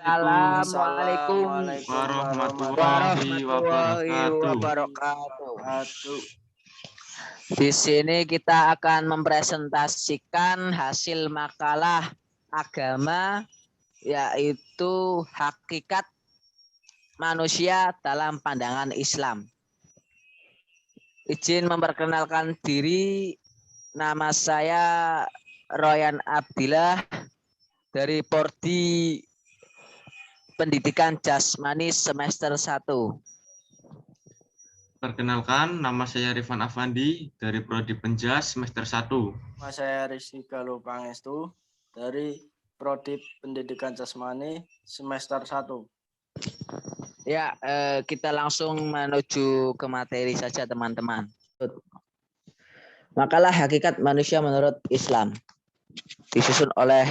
Assalamualaikum Assalamualaikum warahmatullahi wabarakatuh. Di sini kita akan mempresentasikan hasil makalah agama, yaitu hakikat manusia dalam pandangan Islam. Izin memperkenalkan diri, nama saya Royan Abdillah dari Prodi Pendidikan Jasmani semester 1. Perkenalkan, nama saya Rifan Afandi dari Prodi Penjas semester 1. Nama saya Rizky Galuh Pangestu dari Prodi Pendidikan Jasmani semester 1. Ya, kita langsung menuju ke materi saja teman-teman. Makalah hakikat manusia menurut Islam disusun oleh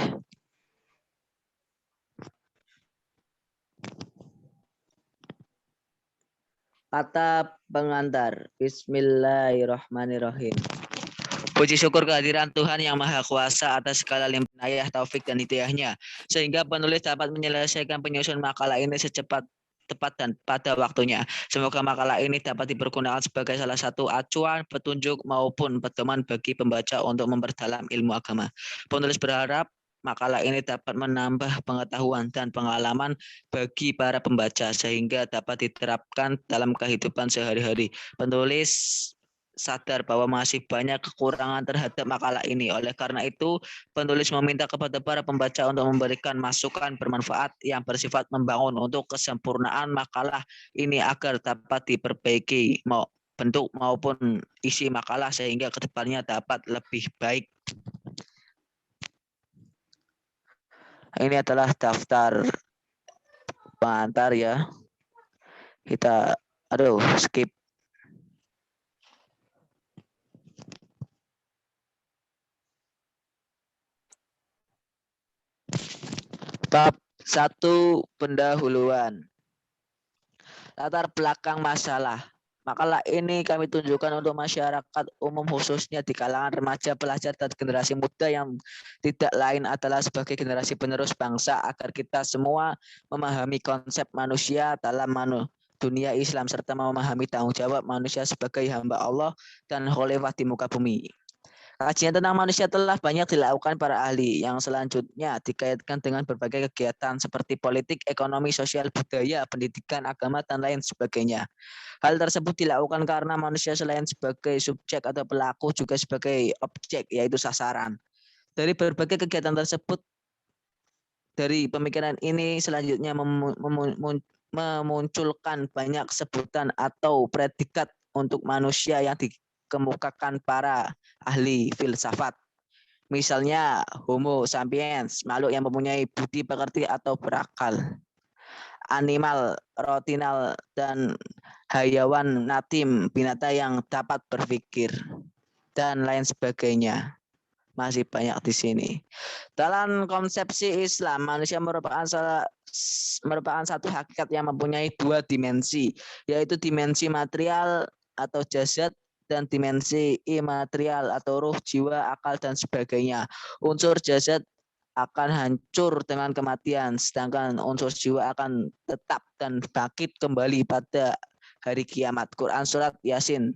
kata pengantar. Bismillahirrahmanirrahim. Puji syukur kehadiran Tuhan yang Maha Kuasa atas segala limpah taufik dan hidayahnya, sehingga penulis dapat menyelesaikan penyusun makalah ini tepat dan pada waktunya. Semoga makalah ini dapat dipergunakan sebagai salah satu acuan, petunjuk maupun pedoman bagi pembaca untuk memperdalam ilmu agama. Penulis berharap makalah ini dapat menambah pengetahuan dan pengalaman bagi para pembaca sehingga dapat diterapkan dalam kehidupan sehari-hari. Penulis sadar bahwa masih banyak kekurangan terhadap makalah ini. Oleh karena itu, penulis meminta kepada para pembaca untuk memberikan masukan bermanfaat yang bersifat membangun untuk kesempurnaan makalah ini agar dapat diperbaiki bentuk maupun isi makalah sehingga kedepannya dapat lebih baik. Ini adalah daftar pengantar ya. Kita skip. Bab 1, pendahuluan. Latar belakang masalah. Makalah ini kami tunjukkan untuk masyarakat umum khususnya di kalangan remaja, pelajar, dan generasi muda yang tidak lain adalah sebagai generasi penerus bangsa agar kita semua memahami konsep manusia dalam dunia Islam serta memahami tanggung jawab manusia sebagai hamba Allah dan khalifah di muka bumi. Kajian tentang manusia telah banyak dilakukan para ahli yang selanjutnya dikaitkan dengan berbagai kegiatan seperti politik, ekonomi, sosial, budaya, pendidikan, agama, dan lain sebagainya. Hal tersebut dilakukan karena manusia selain sebagai subjek atau pelaku juga sebagai objek, yaitu sasaran. Dari berbagai kegiatan tersebut, dari pemikiran ini selanjutnya memunculkan banyak sebutan atau predikat untuk manusia yang dikemukakan para ahli filsafat. Misalnya Homo sapiens, makhluk yang mempunyai budi pekerti atau berakal. Animal rotinal, dan hayawan natim, binatang yang dapat berpikir, dan lain sebagainya. Masih banyak di sini. Dalam konsepsi Islam, manusia merupakan satu hakikat yang mempunyai dua dimensi, yaitu dimensi material atau jasad dan dimensi imaterial atau ruh, jiwa, akal, dan sebagainya. Unsur jasad akan hancur dengan kematian, sedangkan unsur jiwa akan tetap dan bangkit kembali pada hari kiamat. Quran Surat Yasin.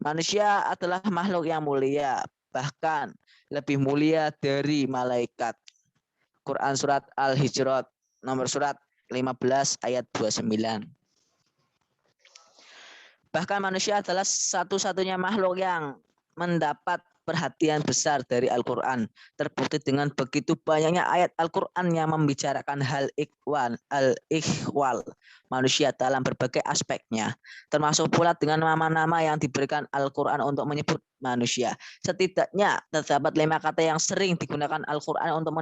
Manusia adalah makhluk yang mulia, bahkan lebih mulia dari malaikat. Quran Surat Al-Hijrat, nomor surat 15 ayat 29. Bahkan manusia adalah satu-satunya makhluk yang mendapat perhatian besar dari Al-Quran. Terbukti dengan begitu banyaknya ayat Al-Quran yang membicarakan hal al-ikhwal manusia dalam berbagai aspeknya. Termasuk pula dengan nama-nama yang diberikan Al-Quran untuk menyebut manusia. Setidaknya terdapat 5 kata yang sering digunakan Al-Quran untuk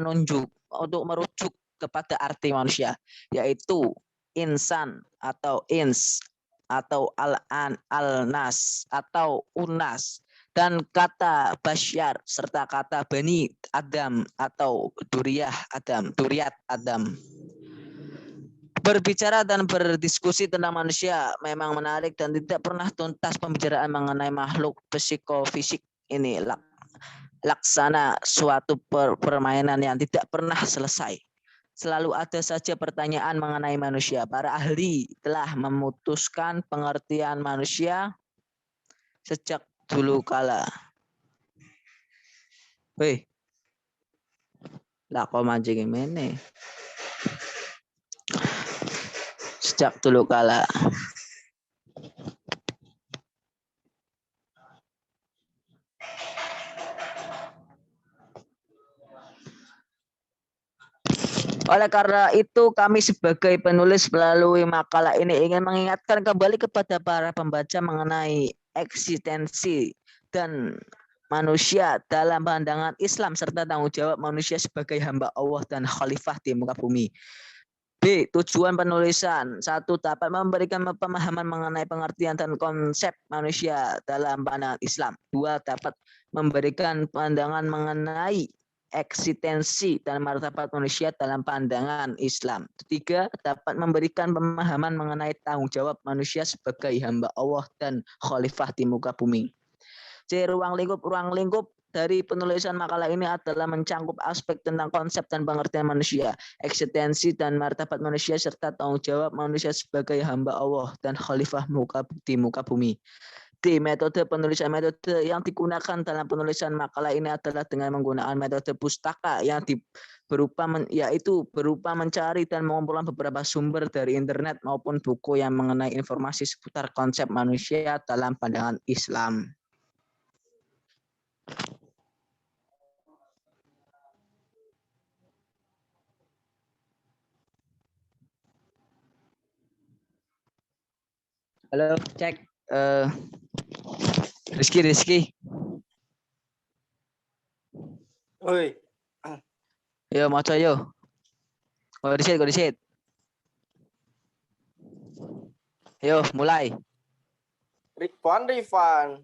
merujuk kepada arti manusia, yaitu insan atau ins, atau al-nas atau unas, dan kata basyar serta kata bani Adam atau duriyat Adam. Berbicara dan berdiskusi tentang manusia memang menarik dan tidak pernah tuntas. Pembicaraan mengenai makhluk psikofisik ini laksana suatu permainan yang tidak pernah selesai. selalu ada saja pertanyaan mengenai manusia. Para ahli telah memutuskan pengertian manusia sejak dulu kala. Weh, lah kok mancing ini? Sejak dulu kala. Oleh karena itu, kami sebagai penulis melalui makalah ini ingin mengingatkan kembali kepada para pembaca mengenai eksistensi dan manusia dalam pandangan Islam serta tanggung jawab manusia sebagai hamba Allah dan khalifah di muka bumi. B. Tujuan penulisan. 1. Dapat memberikan pemahaman mengenai pengertian dan konsep manusia dalam pandangan Islam. 2. Dapat memberikan pandangan mengenai eksistensi dan martabat manusia dalam pandangan Islam. 3. Dapat memberikan pemahaman mengenai tanggung jawab manusia sebagai hamba Allah dan khalifah di muka bumi. C. Ruang lingkup dari penulisan makalah ini adalah mencangkup aspek tentang konsep dan pengertian manusia, eksistensi dan martabat manusia, serta tanggung jawab manusia sebagai hamba Allah dan khalifah di muka bumi. D. Metode penulisan. Metode yang digunakan dalam penulisan makalah ini adalah dengan menggunakan metode pustaka yang yaitu berupa mencari dan mengumpulkan beberapa sumber dari internet maupun buku yang mengenai informasi seputar konsep manusia dalam pandangan Islam. Halo, cek. Rizky. Oi, Yo, maca yo. Go disit. Yo, mulai. Rifan.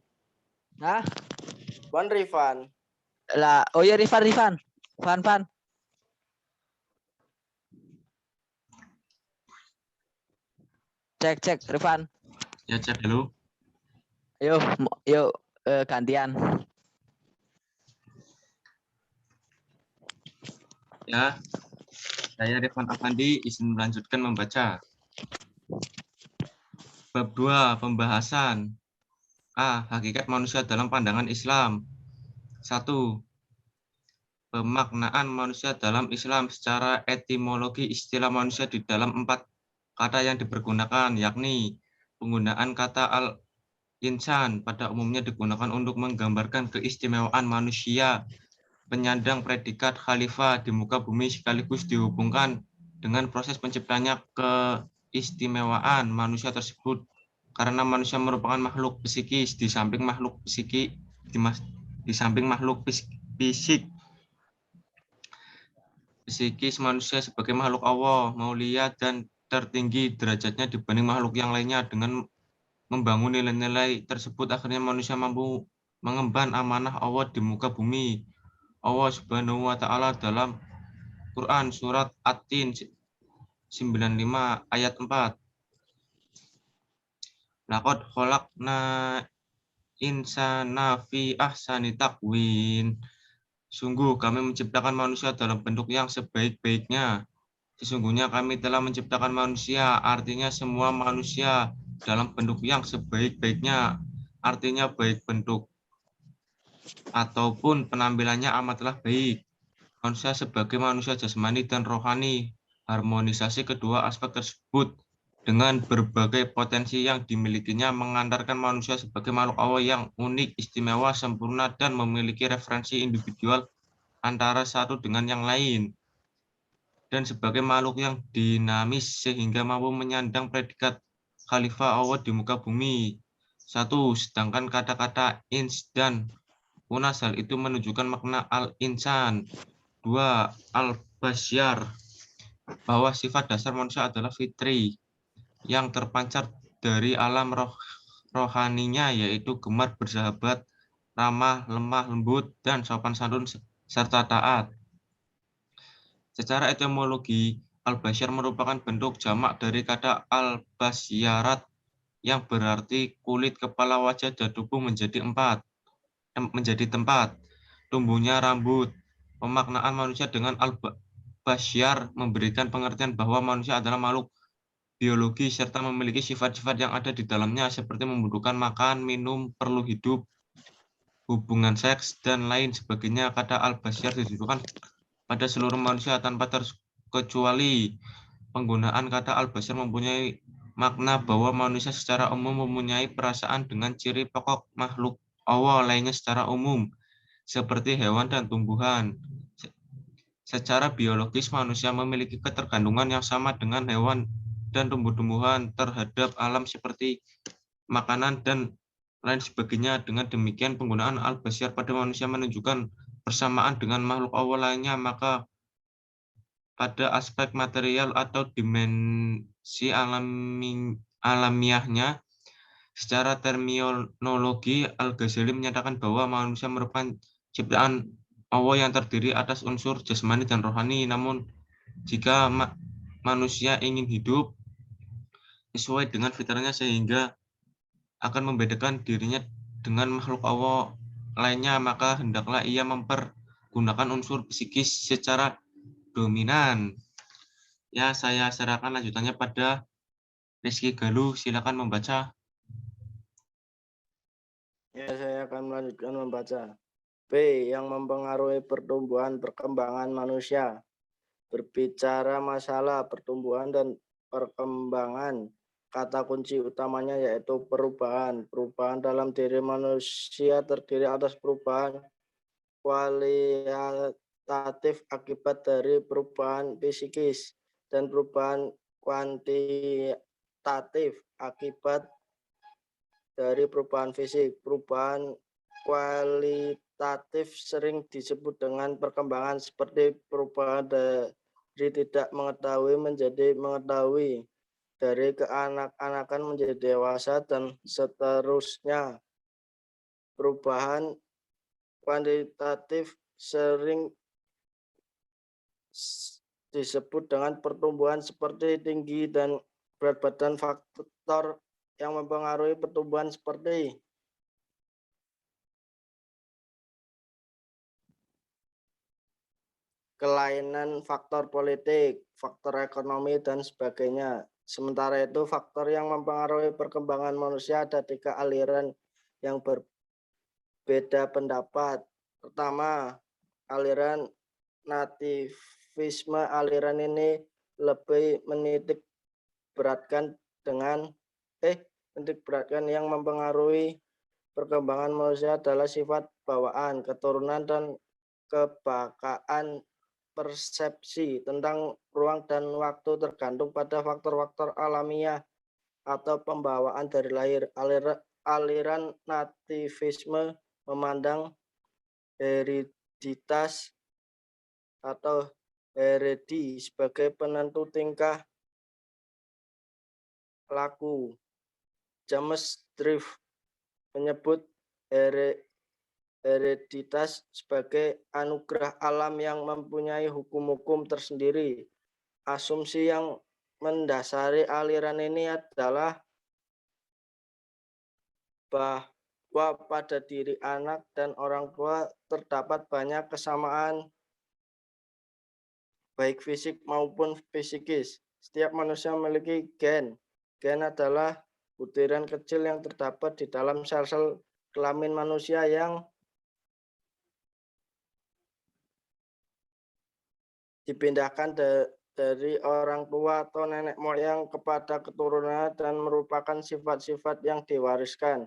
Hah? Rifan. Lah, oh ya Rifan. Fan. Cek Rifan. Ya, cek dulu. Yuk, gantian. Ya, saya Rifan Afandi izin melanjutkan membaca. Bab 2, pembahasan. A. Hakikat manusia dalam pandangan Islam. 1. Pemaknaan manusia dalam Islam secara etimologi istilah manusia di dalam 4 kata yang dipergunakan, yakni penggunaan kata al-insan pada umumnya digunakan untuk menggambarkan keistimewaan manusia, penyandang predikat khalifah di muka bumi sekaligus dihubungkan dengan proses penciptanya keistimewaan manusia tersebut karena manusia merupakan makhluk psikis di samping makhluk fisik. Psikis manusia sebagai makhluk Allah, mulia dan tertinggi derajatnya dibanding makhluk yang lainnya. Dengan membangun nilai-nilai tersebut, akhirnya manusia mampu mengemban amanah Allah di muka bumi. Allah Subhanahu wa Ta'ala dalam Quran surat At-Tin 95 ayat 4. Laqad khalaqna insana fi ahsani taqwin. Sungguh kami menciptakan manusia dalam bentuk yang sebaik-baiknya. Sesungguhnya kami telah menciptakan manusia, artinya semua manusia dalam bentuk yang sebaik-baiknya. Artinya baik bentuk ataupun penampilannya amatlah baik. Manusia sebagai manusia jasmani dan rohani. Harmonisasi kedua aspek tersebut dengan berbagai potensi yang dimilikinya mengantarkan manusia sebagai makhluk Allah yang unik, istimewa, sempurna, dan memiliki referensi individual antara satu dengan yang lain. Dan sebagai makhluk yang dinamis sehingga mampu menyandang predikat khalifah Allah di muka bumi. 1. Sedangkan kata-kata ins dan unas hal itu menunjukkan makna al-insan. 2. Al-basyar, bahwa sifat dasar manusia adalah fitri yang terpancar dari alam rohaninya, yaitu gemar bersahabat, ramah, lemah lembut, dan sopan santun serta taat. Secara etimologi, al-basyar merupakan bentuk jamak dari kata al-basyarat yang berarti kulit, kepala, wajah, dan tubuh menjadi tempat tumbuhnya rambut. Pemaknaan manusia dengan Al-Bashir memberikan pengertian bahwa manusia adalah makhluk biologi serta memiliki sifat-sifat yang ada di dalamnya seperti membutuhkan makan, minum, perlu hidup, hubungan seks, dan lain sebagainya. Kata Al-Bashir ditujukan pada seluruh manusia tanpa terkecuali. Penggunaan kata Al-Bashir mempunyai makna bahwa manusia secara umum mempunyai perasaan dengan ciri pokok makhluk Allah lainnya secara umum, seperti hewan dan tumbuhan. Secara biologis, manusia memiliki ketergantungan yang sama dengan hewan dan tumbuh-tumbuhan terhadap alam seperti makanan dan lain sebagainya. Dengan demikian, penggunaan Al-Bashir pada manusia menunjukkan persamaan dengan makhluk Allah lainnya, maka pada aspek material atau dimensi alamiahnya. Secara terminologi, Al-Ghazali menyatakan bahwa manusia merupakan ciptaan Allah yang terdiri atas unsur jasmani dan rohani. Namun, jika manusia ingin hidup sesuai dengan fitrahnya sehingga akan membedakan dirinya dengan makhluk Allah lainnya, maka hendaklah ia mempergunakan unsur psikis secara dominan. Ya, saya serahkan lanjutannya pada Rizky Galuh. Silakan membaca. Ya, saya akan melanjutkan membaca. B. Yang mempengaruhi pertumbuhan perkembangan manusia. Berbicara masalah pertumbuhan dan perkembangan, kata kunci utamanya yaitu perubahan. Perubahan dalam diri manusia terdiri atas perubahan kualitatif akibat dari perubahan psikis dan perubahan kuantitatif akibat dari perubahan fisik. Perubahan kualitatif sering disebut dengan perkembangan seperti perubahan dari tidak mengetahui menjadi mengetahui, dari kekanak-kanakan menjadi dewasa, dan seterusnya. Perubahan kuantitatif sering disebut dengan pertumbuhan seperti tinggi dan berat badan. Faktor yang mempengaruhi pertumbuhan seperti kelainan faktor politik, faktor ekonomi, dan sebagainya. Sementara itu, faktor yang mempengaruhi perkembangan manusia ada 3 aliran yang berbeda pendapat. Pertama, aliran nativisme. Aliran ini lebih menitik beratkan yang mempengaruhi perkembangan manusia adalah sifat bawaan, keturunan, dan kebakaan persepsi tentang ruang dan waktu tergantung pada faktor-faktor alamiah atau pembawaan dari lahir. Aliran nativisme memandang hereditas atau heredi sebagai penentu tingkah laku. James Drift menyebut hereditas sebagai anugerah alam yang mempunyai hukum-hukum tersendiri. Asumsi yang mendasari aliran ini adalah bahwa pada diri anak dan orang tua terdapat banyak kesamaan baik fisik maupun psikis. Setiap manusia memiliki gen. Gen adalah butiran kecil yang terdapat di dalam sel-sel kelamin manusia yang dipindahkan dari orang tua atau nenek moyang kepada keturunan dan merupakan sifat-sifat yang diwariskan.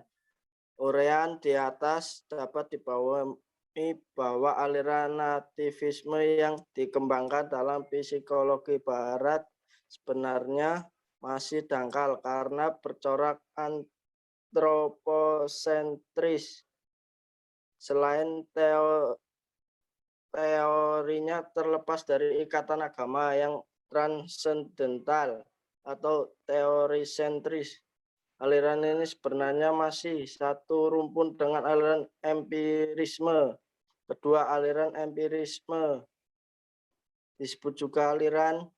Uraian di atas dapat dipahami bahwa aliran nativisme yang dikembangkan dalam psikologi barat sebenarnya masih dangkal karena bercorak antroposentris. Selain teorinya terlepas dari ikatan agama yang transendental atau teori sentris, aliran ini sebenarnya masih satu rumpun dengan aliran empirisme. Kedua aliran empirisme disebut juga aliran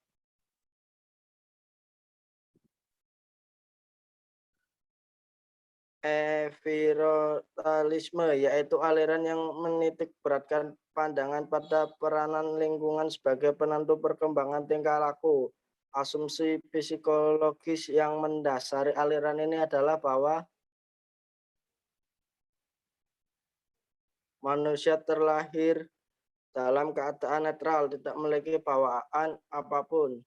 environmentalisme, yaitu aliran yang menitik beratkan pandangan pada peranan lingkungan sebagai penentu perkembangan tingkah laku. Asumsi psikologis yang mendasari aliran ini adalah bahwa manusia terlahir dalam keadaan netral, tidak memiliki bawaan apapun.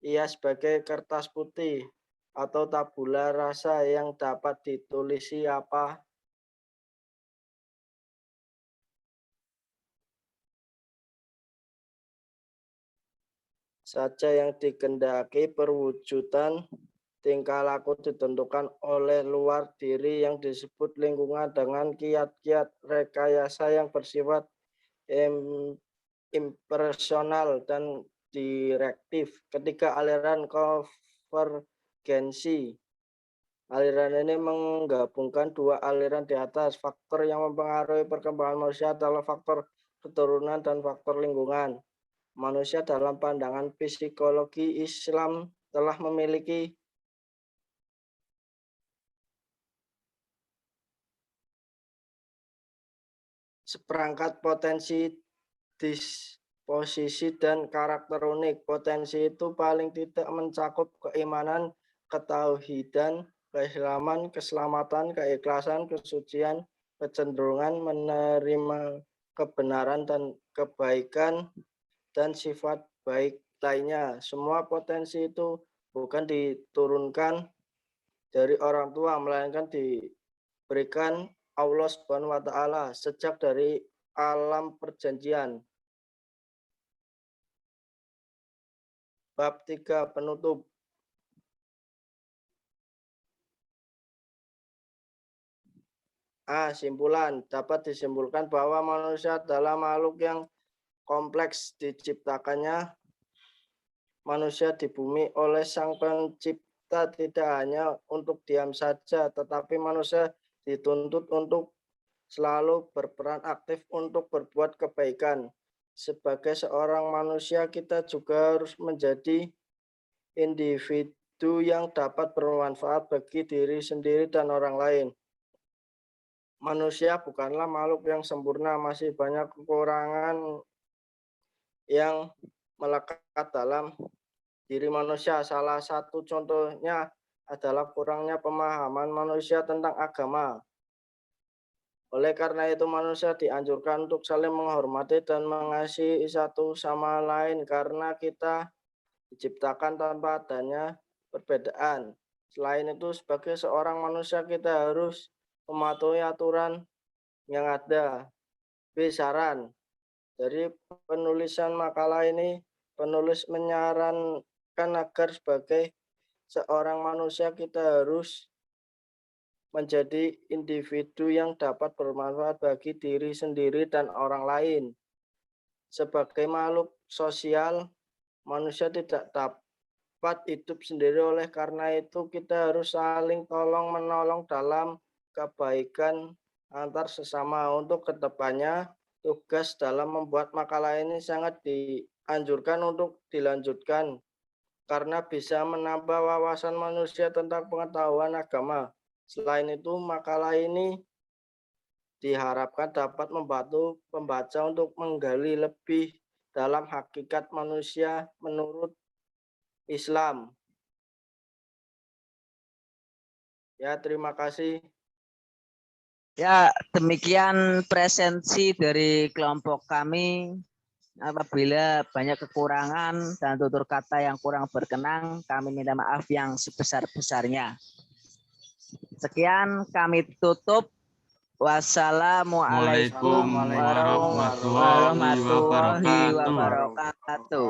Ia sebagai kertas putih atau tabula rasa yang dapat ditulisi apa saja yang dikehendaki. Perwujudan tingkah laku ditentukan oleh luar diri yang disebut lingkungan dengan kiat-kiat rekayasa yang bersifat impersonal dan direktif. Ketika aliran konvergensi, aliran ini menggabungkan dua aliran di atas. Faktor yang mempengaruhi perkembangan manusia adalah faktor keturunan dan faktor lingkungan. Manusia dalam pandangan psikologi Islam telah memiliki seperangkat potensi, disposisi, dan karakter unik. Potensi itu paling tidak mencakup keimanan, ketauhidan, keislaman, keselamatan, keikhlasan, kesucian, kecenderungan menerima kebenaran dan kebaikan, dan sifat baik lainnya. Semua potensi itu bukan diturunkan dari orang tua, melainkan diberikan Allah Subhanahu wa Ta'ala sejak dari alam perjanjian. Bab 3 penutup. Simpulan. Dapat disimpulkan bahwa manusia adalah makhluk yang kompleks. Diciptakannya manusia di bumi oleh Sang Pencipta tidak hanya untuk diam saja, tetapi manusia dituntut untuk selalu berperan aktif untuk berbuat kebaikan. Sebagai seorang manusia, kita juga harus menjadi individu yang dapat bermanfaat bagi diri sendiri dan orang lain. Manusia bukanlah makhluk yang sempurna, masih banyak kekurangan yang melekat dalam diri manusia. Salah satu contohnya adalah kurangnya pemahaman manusia tentang agama. Oleh karena itu, manusia dianjurkan untuk saling menghormati dan mengasihi satu sama lain karena kita diciptakan tanpa adanya perbedaan. Selain itu, sebagai seorang manusia kita harus mematuhi aturan yang ada. Saran dari penulisan makalah ini, penulis menyarankan agar sebagai seorang manusia kita harus menjadi individu yang dapat bermanfaat bagi diri sendiri dan orang lain. Sebagai makhluk sosial, manusia tidak dapat hidup sendiri, oleh karena itu kita harus saling tolong-menolong dalam kebaikan antar sesama. Untuk kedepannya, tugas dalam membuat makalah ini sangat dianjurkan untuk dilanjutkan karena bisa menambah wawasan manusia tentang pengetahuan agama. Selain itu, makalah ini diharapkan dapat membantu pembaca untuk menggali lebih dalam hakikat manusia menurut Islam. Ya, terima kasih. Ya, demikian presensi dari kelompok kami. Apabila banyak kekurangan dan tutur kata yang kurang berkenan, kami minta maaf yang sebesar-besarnya. Sekian kami tutup. Wassalamualaikum warahmatullahi wabarakatuh.